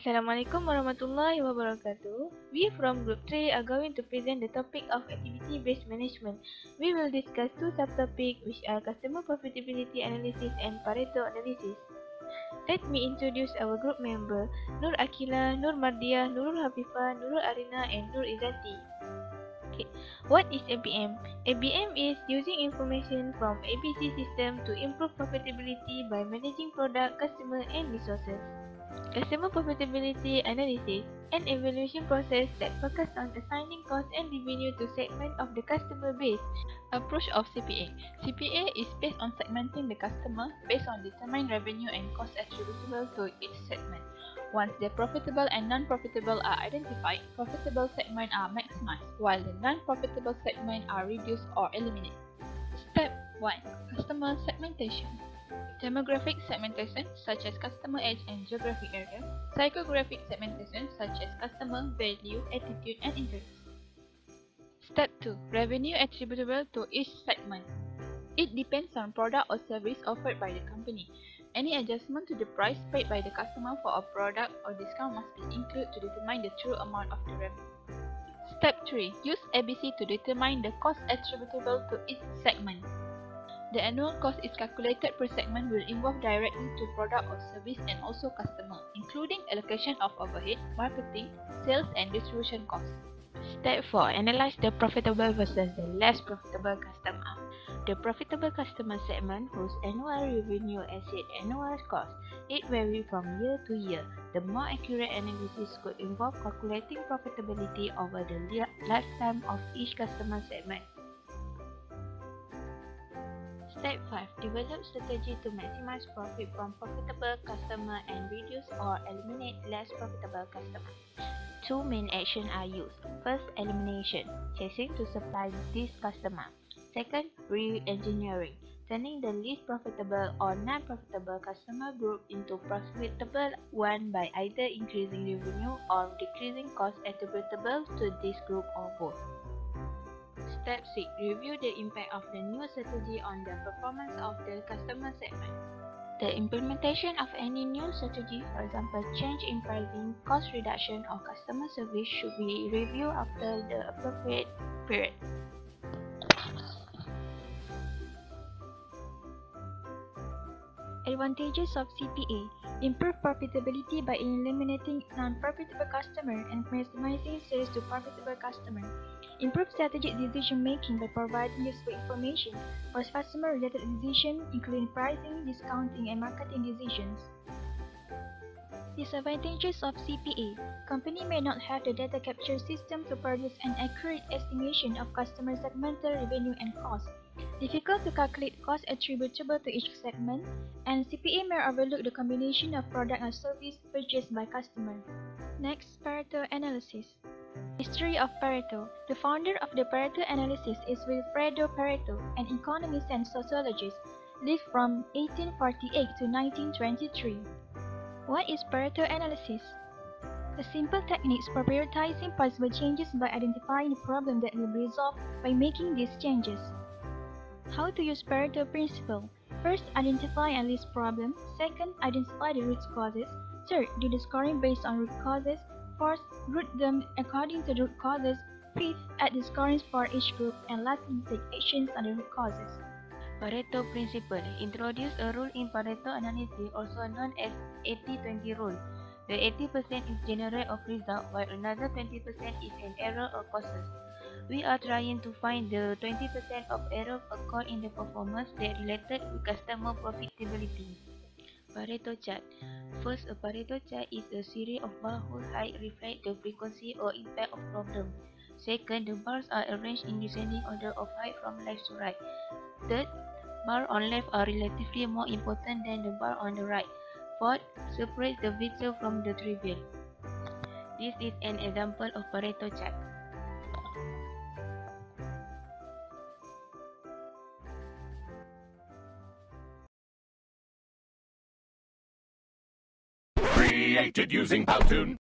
Assalamualaikum warahmatullahi wabarakatuh. We from Group 3 are going to present the topic of activity-based management. We will discuss two subtopics which are customer profitability analysis and Pareto analysis. Let me introduce our group member, Nur Akila, Nur Mardia, Nurul Hafifah, Nurul Arina and Nur Izati. Okay. What is ABM? ABM is using information from ABC system to improve profitability by managing product, customer and resources. Customer profitability analysis, an evaluation process that focuses on assigning cost and revenue to segment of the customer base. Approach of CPA. CPA is based on segmenting the customer based on determined revenue and cost attributable to each segment. Once the profitable and non-profitable are identified, profitable segments are maximized, while the non-profitable segments are reduced or eliminated. Step 1. Customer segmentation. Demographic segmentation, such as customer age and geographic area. Psychographic segmentation, such as customer value, attitude, and interest. Step 2. Revenue attributable to each segment. It depends on product or service offered by the company. Any adjustment to the price paid by the customer for a product or discount must be included to determine the true amount of the revenue. Step 3. Use ABC to determine the cost attributable to each segment. The annual cost is calculated per segment will involve directly to product or service and also customer, including allocation of overhead, marketing, sales and distribution costs. Step 4. Analyze the profitable versus the less profitable customer. The profitable customer segment whose annual revenue exceeds annual cost. It varies from year to year. The more accurate analysis could involve calculating profitability over the lifetime of each customer segment. Step 5. Develop strategy to maximize profit from profitable customer and reduce or eliminate less profitable customer. Two main actions are used. First, elimination, chasing to supply this customer. Second, re-engineering, turning the least profitable or non-profitable customer group into profitable one by either increasing revenue or decreasing costs attributable to this group or both. Step 6. Review the impact of the new strategy on the performance of the customer segment. The implementation of any new strategy, for example, change in pricing, cost reduction, or customer service should be reviewed after the appropriate period. Advantages of CPA. Improve profitability by eliminating non-profitable customer and maximizing sales to profitable customer. Improve strategic decision making by providing useful information for customer-related decisions, including pricing, discounting, and marketing decisions. Disadvantages of CPA. Company may not have the data capture system to produce an accurate estimation of customer segmental revenue and cost. Difficult to calculate costs attributable to each segment, and CPA may overlook the combination of product and service purchased by customer. Next, Pareto analysis. History of Pareto. The founder of the Pareto analysis is Wilfredo Pareto, an economist and sociologist, lived from 1848 to 1923. What is Pareto analysis? A simple technique for prioritizing possible changes by identifying the problem that will be resolved by making these changes. How to use Pareto principle? First, identify and list problems. Second, identify the root causes. Third, do the scoring based on root causes. Fourth, group them according to the root causes. Fifth, add the scorings for each group. And lastly, take actions on the root causes. Pareto principle. Introduce a rule in Pareto analysis, also known as 80-20 rule. The 80% is generate of result, while another 20% is an error or causes. We are trying to find the 20% of error occurred in the performance that related to customer profitability. Pareto chart. First, a Pareto chart is a series of bars whose height reflect the frequency or impact of problem. Second, the bars are arranged in descending order of height from left to right. Third, bars on left are relatively more important than the bar on the right. Fourth, separate the vital from the trivial. This is an example of Pareto chart. Created using Powtoon.